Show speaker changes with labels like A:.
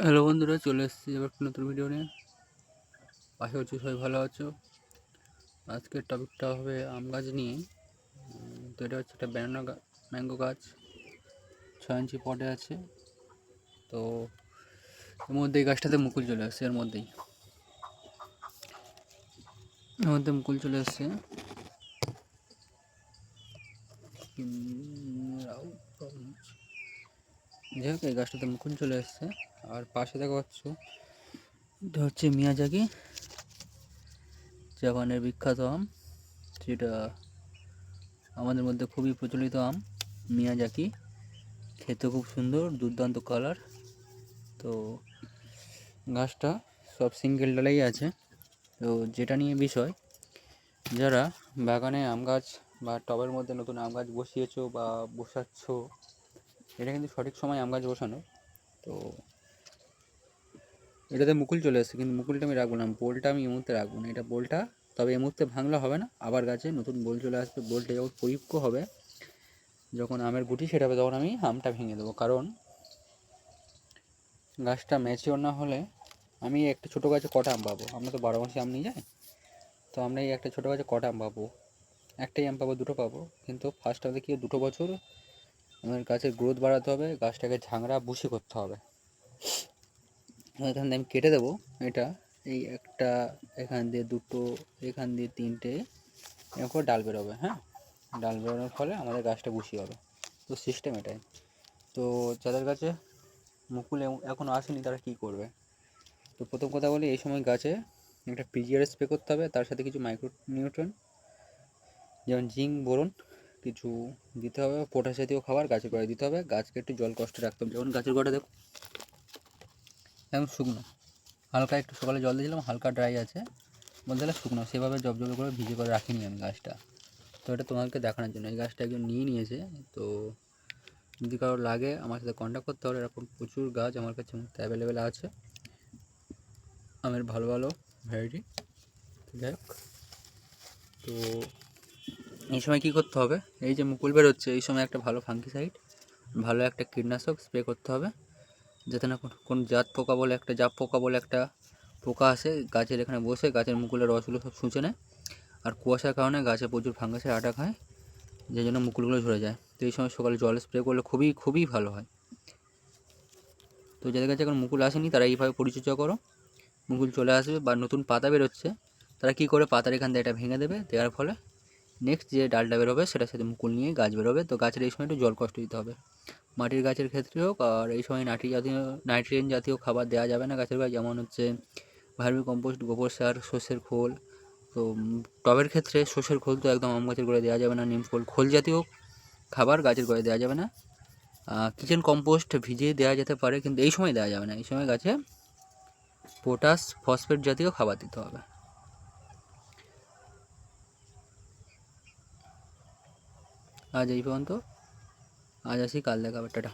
A: Hello বন্ধুরা, চলে এসেছি এবার একটা নতুন ভিডিও নিয়ে। আশা করছি সবাই ভালো আছো। আজকের টপিকটা হবে আম গাছ নিয়ে। তো এটা হচ্ছে একটা ম্যাঙ্গো গাছ, 6 ইঞ্চি পটে আছে। তো এর মধ্যে এই গাছটাতে মুকুল চলে আসছে, এর মধ্যে মুকুল চলে আসছে। যাই হোক, এই গাছটাতে মুকুল চলে আসছে। আর পাশে দেখা পাচ্ছ, এটা হচ্ছে মিয়াজাকি, জাপানের বিখ্যাত আম, যেটা আমাদের মধ্যে খুবই প্রচলিত আম। মিয়াজাকি খেতে খুব সুন্দর, দুর্দান্ত কালার। তো গাছটা সব সিঙ্গেল ডালেই আছে। তো যেটা নিয়ে বিষয়, যারা বাগানে আম গাছ বা টবের মধ্যে নতুন আম গাছ বসিয়েছো বা বসাচ্ছ, এটা কিন্তু সঠিক সময় আম গাছ বসানো। তো এটাতে মুকুল চলে এসেছে, কিন্তু মুকুলটা আমি রাখবো না, বোলটা আমি এই মুহূর্তে রাখবো না। এটা বোলটা তবে এই মুহূর্তে ভাঙলে হবে না, আবার গাছে নতুন বোল চলে আসবে। বোলটা যখন পরিপক্ক হবে, যখন আমের গুটি সেটাবে, তখন আমি আমটা ভেঙে দেবো। কারণ গাছটা ম্যাচিওর না হলে আমি একটা ছোটো গাছে কটা আম পাবো? আমরা তো 12 মাসে আম নিয়ে যাই। তো আমরা এই একটা ছোটো গাছে কটা আম পাবো? একটাই আম পাবো, দুটো পাবো। কিন্তু ফার্স্ট আমাদের কি 2 বছর আমাদের গাছের গ্রোথ বাড়াতে হবে, গাছটাকে ঝাংড়া বুশি করতে হবে। এখান দিয়ে আমি কেটে দেবো এটা, এই একটা, এখান দিয়ে 2টো, এখান দিয়ে 3টে, এরকম ডাল বেরোবে। হ্যাঁ, ডাল বেরোনোর ফলে আমাদের গাছটা বুশি হবে। তো সিস্টেম এটাই। তো যাদের কাছে মুকুল এখনও আসেনি, তারা কী করবে? তো প্রথম কথা বলি, এই সময় গাছে একটা পিজিআর স্প্রে করতে হবে, তার সাথে কিছু মাইক্রো নিউট্রিয়েন্ট যেমন জিঙ্ক, বোরন কিছু দিতে হবে। পটাশ জাতীয় খাবার গাছের গোড়ায় দিতে হবে। গাছকে একটু জল কষ্ট রাখতে হবে। যেমন গাছের গোড়া দেখো একদম শুকনো, হালকা একটু সকালে জল দিয়েছিলাম, হালকা ড্রাই আছে, বলতে গেলে শুকনো। সেভাবে জব করে ভিজে করে রাখিনি আমি গাছটা। তো এটা তোমাদেরকে দেখানোর জন্য। এই গাছটা একজন নিয়ে নিয়েছে। তো যদি কারো লাগে আমার সাথে কন্ট্যাক্ট করতে হবে। এরকম প্রচুর গাছ আমার কাছে অ্যাভেলেবেল আছে, আমের ভালো ভালো ভ্যারাইটি। যাই হোক, তো এই সময় কী করতে হবে? এই যে মুকুল বেরোচ্ছে, এই সময় একটা ভালো ফাঙ্গিসাইড, ভালো একটা কীটনাশক স্প্রে করতে হবে, যাতে না কোন জাপ পোকা বলে একটা পোকা আসে গাছের এখানে বসে গাছের মুকুলের রসগুলো সব শুষে নেয়। আর কুয়াশার কারণে গাছে প্রচুর ফাঙ্গাসের অ্যাটাক হয়, যে জন্য মুকুলগুলো ঝরে যায়। তো এই সময় সকালে জল স্প্রে করলে খুবই খুবই ভালো হয়। তো যাদের কাছে এখন মুকুল আসেনি, তারা এইভাবে পরিচর্যা করো, মুকুল চলে আসবে। বা নতুন পাতা বেরোচ্ছে, তারা কী করে, পাতার এখান থেকে এটা ভেঙে দেবে। দেওয়ার ফলে নেক্সট যে ডালটা বেরোবে, সেটার সাথে মুকুল নিয়ে গাছ বেরোবে। তো গাছের এই সময় একটু জল কষ্ট দিতে হবে, মাটির গাছের ক্ষেত্রে হোক। আর এই সময় নাইট্রোজেন জাতীয় খাবার দেওয়া যাবে না গাছের গায়ে, যেমন হচ্ছে ভার্মি কম্পোস্ট, গোবর সার, সর্ষের খোল। তো টবের ক্ষেত্রে সর্ষের খোল তো একদম আম গাছের গোড়ায় দেওয়া যাবে না। নিম খোল জাতীয় খাবার গাছের গোড়ায় দেওয়া যাবে না। কিচেন কম্পোস্ট ভিজিয়ে দেওয়া যেতে পারে, কিন্তু এই সময় দেওয়া যাবে না। এই সময় গাছে পটাশ, ফসফেট জাতীয় খাবার দিতে হবে। আজ এই পর্যন্ত, আজ আসি, কাল দেখা হবে, টাটা।